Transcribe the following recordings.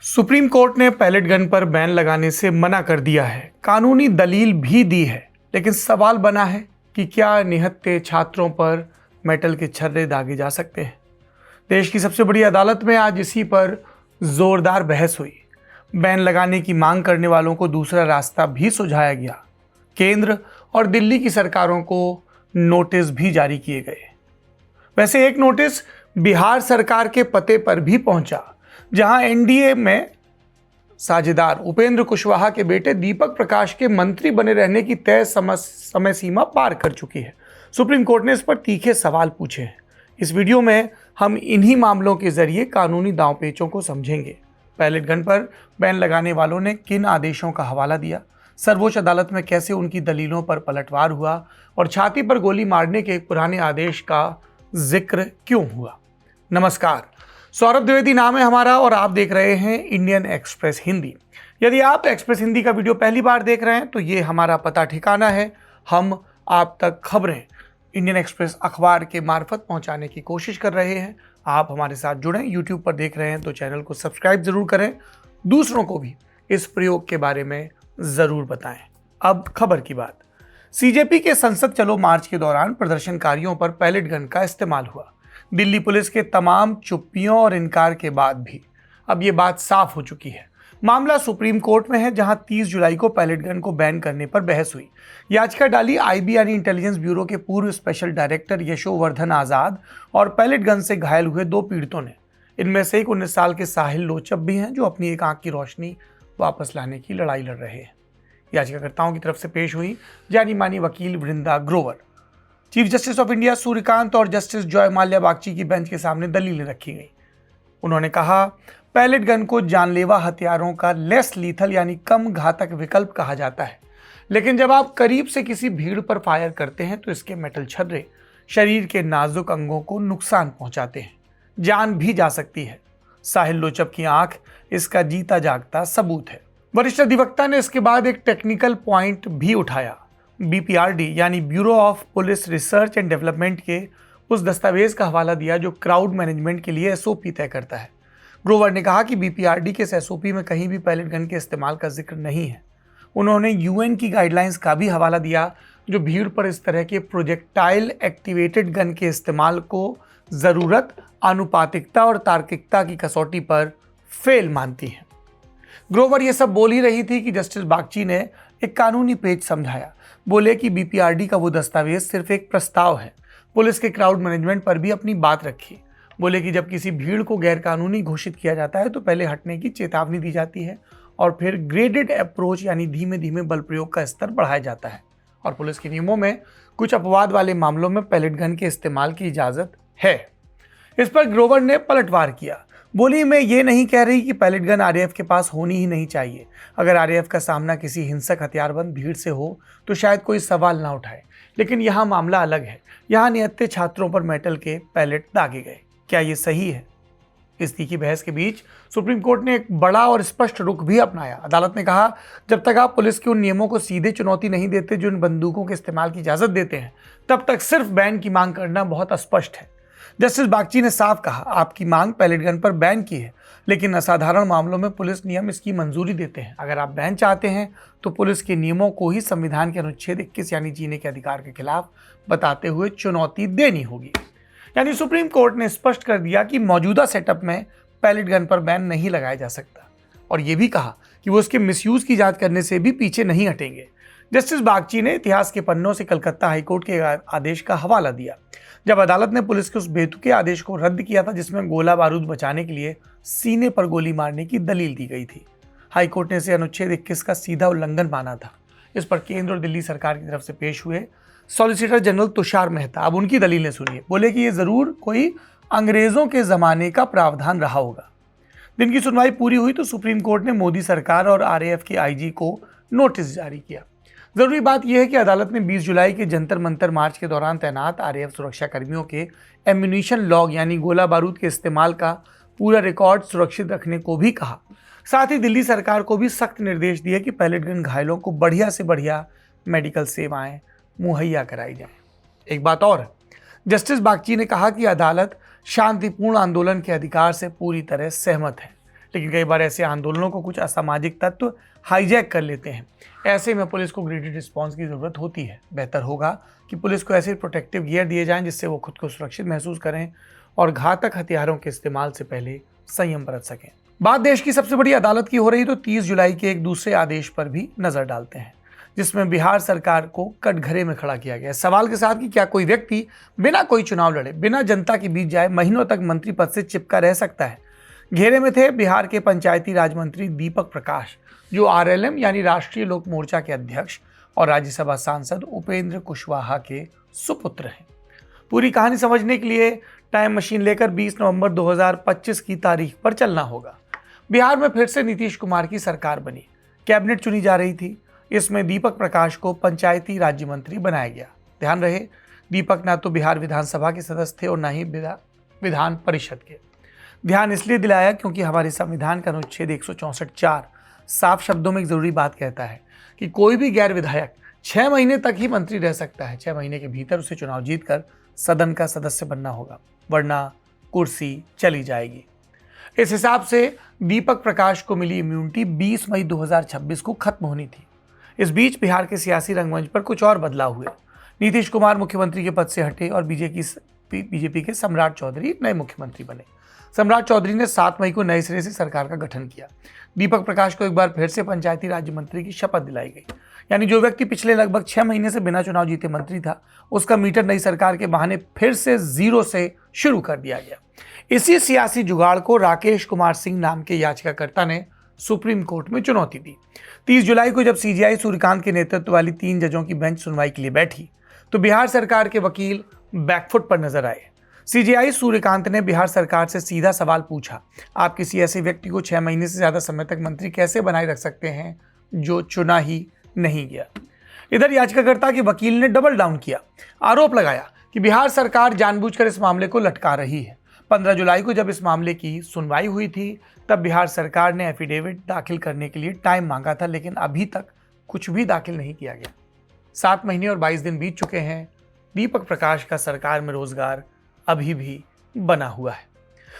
Supreme court ने pellet gun पर ban लगाने से मना कर दिया है, कानूनी दलील भी दी है, लेकिन सवाल बना है कि क्या निहत्थे छात्रों पर मेटल के छर्रे दागे जा सकते हैं। देश की सबसे बड़ी अदालत में आज इसी पर जोरदार बहस हुई। बैन लगाने की मांग करने वालों को दूसरा रास्ता भी सुझाया गया। केंद्र और दिल्ली की सरकारों को नोटिस भी जारी किए गए। वैसे एक नोटिस बिहार सरकार के पते पर भी पहुंचा, जहां एनडीए में साझेदार उपेंद्र कुशवाहा के बेटे दीपक प्रकाश के मंत्री बने रहने की तय समय सीमा पार कर चुकी है। सुप्रीम कोर्ट ने इस पर तीखे सवाल पूछे हैं। इस वीडियो में हम इन्हीं मामलों के जरिए कानूनी दांवपेचों को समझेंगे। पैलेट गन पर बैन लगाने वालों ने किन आदेशों का हवाला दिया, सर्वोच्च अदालत में कैसे उनकी दलीलों पर पलटवार हुआ और छाती पर गोली मारने के एक पुराने आदेश का जिक्र क्यों हुआ। नमस्कार, सौरभ द्विवेदी नाम है हमारा और आप देख रहे हैं इंडियन एक्सप्रेस हिंदी। यदि आप एक्सप्रेस हिंदी का वीडियो पहली बार देख रहे हैं तो ये हमारा पता ठिकाना है। हम आप तक खबरें इंडियन एक्सप्रेस अखबार के मार्फत पहुंचाने की कोशिश कर रहे हैं। आप हमारे साथ जुड़ें। यूट्यूब पर देख रहे हैं तो चैनल को सब्सक्राइब जरूर करें, दूसरों को भी इस प्रयोग के बारे में जरूर बताएं। अब खबर की बात। सीजेपी के संसद चलो मार्च के दौरान प्रदर्शनकारियों पर पैलेट गन का इस्तेमाल हुआ। दिल्ली पुलिस के तमाम चुप्पियों और इनकार के बाद भी अब ये बात साफ हो चुकी है। मामला सुप्रीम कोर्ट में है, जहां 30 जुलाई को पैलेट गन को बैन करने पर बहस हुई। याचिका डाली आईबी यानी इंटेलिजेंस ब्यूरो के पूर्व स्पेशल डायरेक्टर यशोवर्धन आजाद और पैलेट गन से घायल हुए 2 पीड़ितों ने। इनमें से एक 19 साल के साहिल लोचब भी हैं, जो अपनी एक आंख की रोशनी वापस लाने की लड़ाई लड़ रहे हैं। याचिकाकर्ताओं की तरफ से पेश हुई जानी मानी वकील Vrinda Grover. Chief justice of India Suryakant और जस्टिस जॉय माल्या बागची की बेंच के सामने दलीलें रखी गई। उन्होंने कहा, पैलेट गन को जानलेवा हथियारों का लेस लीथल यानी कम घातक विकल्प कहा जाता है, लेकिन जब आप करीब से किसी भीड़ पर फायर करते हैं तो इसके मेटल छर्रे शरीर के नाजुक अंगों को नुकसान पहुंचाते हैं, जान भी जा सकती है। साहिल लोचब की आंख इसका जीता जागता सबूत है। वरिष्ठ अधिवक्ता ने इसके बाद एक टेक्निकल पॉइंट भी उठाया। बीपीआरडी यानी bureau of police research and development के उस दस्तावेज का हवाला दिया जो क्राउड मैनेजमेंट के लिए एसओपी तय करता है। ग्रोवर ने कहा कि बीपीआरडी के इस एसओपी में कहीं भी पैलेट गन के इस्तेमाल का जिक्र नहीं है। उन्होंने यूएन की गाइडलाइंस का भी हवाला दिया, जो भीड़ पर इस तरह के प्रोजेक्टाइल एक्टिवेटेड गन के इस्तेमाल को ज़रूरत, आनुपातिकता और तार्किकता की कसौटी पर फेल मानती है। ग्रोवर ये सब बोल ही रही थी कि जस्टिस बागची ने एक कानूनी पेज समझाया। बोले कि बीपीआरडी का वो दस्तावेज सिर्फ एक प्रस्ताव है। पुलिस के क्राउड मैनेजमेंट पर भी अपनी बात रखी। बोले कि जब किसी भीड़ को गैरकानूनी घोषित किया जाता है तो पहले हटने की चेतावनी दी जाती है और फिर ग्रेडेड अप्रोच यानी धीमे धीमे बल प्रयोग का स्तर बढ़ाया जाता है। और पुलिस के नियमों में कुछ अपवाद वाले मामलों में पैलेट गन के इस्तेमाल की इजाज़त है। इस पर ग्रोवर ने पलटवार किया। बोली, मैं ये नहीं कह रही कि पैलेट गन आरएएफ के पास होनी ही नहीं चाहिए। अगर आरएएफ का सामना किसी हिंसक हथियारबंद भीड़ से हो तो शायद कोई सवाल ना उठाए, लेकिन यहाँ मामला अलग है। यहाँ निहत्थे छात्रों पर मेटल के पैलेट दागे गए। क्या ये सही है? इस तीखी बहस के बीच सुप्रीम कोर्ट ने एक बड़ा और स्पष्ट रुख भी अपनाया। अदालत ने कहा, जब तक आप पुलिस के उन नियमों को सीधे चुनौती नहीं देते जो इन बंदूकों के इस्तेमाल की इजाज़त देते हैं, तब तक सिर्फ बैन की मांग करना बहुत अस्पष्ट है। जस्टिस बागची ने साफ कहा, आपकी मांग पैलेट गन पर बैन की है, लेकिन असाधारण मामलों में पुलिस नियम इसकी मंजूरी देते हैं। अगर आप बैन चाहते हैं तो पुलिस के नियमों को ही संविधान के अनुच्छेद 21 यानी जीने के अधिकार के खिलाफ बताते हुए चुनौती देनी होगी। यानी सुप्रीम कोर्ट ने स्पष्ट कर दिया कि मौजूदा सेटअप में पैलेट गन पर बैन नहीं लगाया जा सकता, और यह भी कहा कि वो उसके मिसयूज की जांच करने से भी पीछे नहीं हटेंगे। जस्टिस बागची ने इतिहास के पन्नों से कलकत्ता हाईकोर्ट के आदेश का हवाला दिया, जब अदालत ने पुलिस के उस बेतुके आदेश को रद्द किया था जिसमें गोला बारूद बचाने के लिए सीने पर गोली मारने की दलील दी गई थी। हाईकोर्ट ने इसे अनुच्छेद 21 का सीधा उल्लंघन माना था। इस पर केंद्र और दिल्ली सरकार की तरफ से पेश हुए सॉलिसिटर जनरल तुषार मेहता। अब उनकी दलीलें सुनिए। बोले कि ये जरूर कोई अंग्रेजों के जमाने का प्रावधान रहा होगा। दिन की सुनवाई पूरी हुई तो सुप्रीम कोर्ट ने मोदी सरकार और आरएएफ के आईजी को नोटिस जारी किया। जरूरी बात यह है कि अदालत ने 20 जुलाई के जंतर मंतर मार्च के दौरान तैनात आरएएफ सुरक्षा कर्मियों के एम्यूनिशन लॉग यानी गोला बारूद के इस्तेमाल का पूरा रिकॉर्ड सुरक्षित रखने को भी कहा। साथ ही दिल्ली सरकार को भी सख्त निर्देश दिए कि पैलेट गन घायलों को बढ़िया से बढ़िया मेडिकल सेवाएं मुहैया कराई जाएं। एक बात और, जस्टिस बागची ने कहा कि अदालत शांतिपूर्ण आंदोलन के अधिकार से पूरी तरह सहमत है, लेकिन कई बार ऐसे आंदोलनों को कुछ असामाजिक तत्व हाईजैक कर लेते हैं। ऐसे में पुलिस को ग्रेडेड रिस्पॉन्स की ज़रूरत होती है। बेहतर होगा कि पुलिस को ऐसे प्रोटेक्टिव गियर दिए जाएं जिससे वो खुद को सुरक्षित महसूस करें और घातक हथियारों के इस्तेमाल से पहले संयम बरत सकें। बात देश की सबसे बड़ी अदालत की हो रही तो 30 जुलाई के एक दूसरे आदेश पर भी नजर डालते हैं, जिसमें बिहार सरकार को कटघरे में खड़ा किया गया है सवाल के साथ कि क्या कोई व्यक्ति बिना कोई चुनाव लड़े, बिना जनता के बीच जाए, महीनों तक मंत्री पद से चिपका रह सकता है। घेरे में थे बिहार के पंचायती राज मंत्री दीपक प्रकाश, जो आरएलएम यानी राष्ट्रीय लोक मोर्चा के अध्यक्ष और राज्यसभा सांसद उपेंद्र कुशवाहा के सुपुत्र हैं। पूरी कहानी समझने के लिए टाइम मशीन लेकर 20 नवंबर 2025 की तारीख पर चलना होगा। बिहार में फिर से नीतीश कुमार की सरकार बनी, कैबिनेट चुनी जा रही थी। इसमें दीपक प्रकाश को पंचायती राज्य मंत्री बनाया गया। ध्यान रहे, दीपक ना तो बिहार विधानसभा के सदस्य थे और ना ही विधान परिषद के। ध्यान इसलिए दिलाया क्योंकि हमारे संविधान का अनुच्छेद 164(4) साफ शब्दों में एक जरूरी बात कहता है कि कोई भी गैर विधायक 6 महीने तक ही मंत्री रह सकता है। 6 महीने के भीतर उसे चुनाव जीतकर सदन का सदस्य बनना होगा, वरना कुर्सी चली जाएगी। इस हिसाब से दीपक प्रकाश को मिली इम्यूनिटी 20 मई 2026 को खत्म होनी थी। इस बीच बिहार के सियासी रंगमंच पर कुछ और बदलाव हुए। नीतीश कुमार मुख्यमंत्री के पद से हटे और बीजेपी के सम्राट चौधरी नए मुख्यमंत्री बने। सम्राट चौधरी ने 7 मई को नए सिरे से सरकार का गठन किया। दीपक प्रकाश को एक बार फिर से पंचायती राज्य मंत्री की शपथ दिलाई गई। यानी जो व्यक्ति पिछले लगभग 6 महीने से बिना चुनाव जीते मंत्री था, उसका मीटर नई सरकार के बहाने फिर से जीरो से शुरू कर दिया गया। इसी सियासी जुगाड़ को राकेश कुमार सिंह नाम के याचिकाकर्ता ने सुप्रीम कोर्ट में चुनौती दी। 30 जुलाई को जब सीजीआई सूर्यकांत के नेतृत्व वाली 3 जजों की बेंच सुनवाई के लिए बैठी तो बिहार सरकार के वकील बैकफुट पर नजर आए। सीजीआई सूर्यकांत ने बिहार सरकार से सीधा सवाल पूछा, आप किसी ऐसे व्यक्ति को 6 महीने से ज्यादा समय तक मंत्री कैसे बनाए रख सकते हैं जो चुना ही नहीं गया। इधर याचिकाकर्ता के वकील ने डबल डाउन किया, आरोप लगाया कि बिहार सरकार जानबूझकर इस मामले को लटका रही है। 15 जुलाई को जब इस मामले की सुनवाई हुई थी तब बिहार सरकार ने एफिडेविट दाखिल करने के लिए टाइम मांगा था, लेकिन अभी तक कुछ भी दाखिल नहीं किया गया। 7 महीने और 22 दिन बीत चुके हैं। दीपक प्रकाश का सरकार में रोजगार अभी भी बना हुआ है।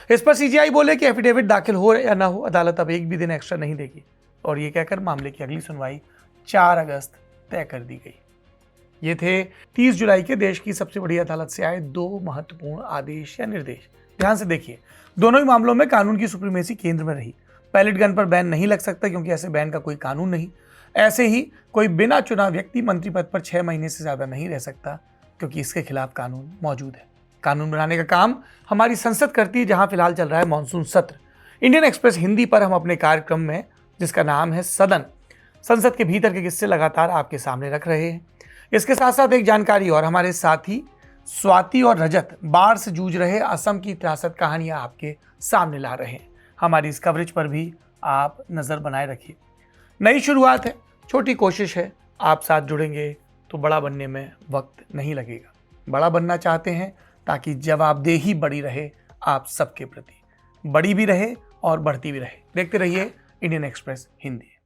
इस पर सीजीआई बोले कि एफिडेविट दाखिल हो या ना हो, अदालत अब एक भी दिन एक्स्ट्रा नहीं देगी और ये कहकर मामले की अगली सुनवाई 4 अगस्त तय कर दी गई। ये थे 30 जुलाई के देश की सबसे बड़ी अदालत से आए 2 महत्वपूर्ण आदेश या निर्देश। ध्यान से देखिए, दोनों ही मामलों में कानून की सुप्रीमेसी केंद्र में रही। पैलेट गन पर बैन नहीं लग सकता क्योंकि ऐसे बैन का कोई कानून नहीं। ऐसे ही कोई बिना चुनाव व्यक्ति मंत्री पद पर 6 महीने से ज्यादा नहीं रह सकता क्योंकि इसके खिलाफ कानून मौजूद है। कानून बनाने का काम हमारी संसद करती है, जहां फिलहाल चल रहा है मॉनसून सत्र। इंडियन एक्सप्रेस हिंदी पर हम अपने कार्यक्रम में, जिसका नाम है सदन, संसद के भीतर के किस्से लगातार आपके सामने रख रहे हैं। इसके साथ साथ एक जानकारी और, हमारे साथी स्वाति और रजत बाढ़ से जूझ रहे असम की त्रासद कहानियां आपके सामने ला रहे हैं। हमारी इस कवरेज पर भी आप नजर बनाए रखिए। नई शुरुआत है, छोटी कोशिश है, आप साथ जुड़ेंगे तो बड़ा बनने में वक्त नहीं लगेगा। बड़ा बनना चाहते हैं ताकि जवाबदेही बड़ी रहे आप सबके प्रति, बड़ी भी रहे और बढ़ती भी रहे। देखते रहिए इंडियन एक्सप्रेस हिंदी।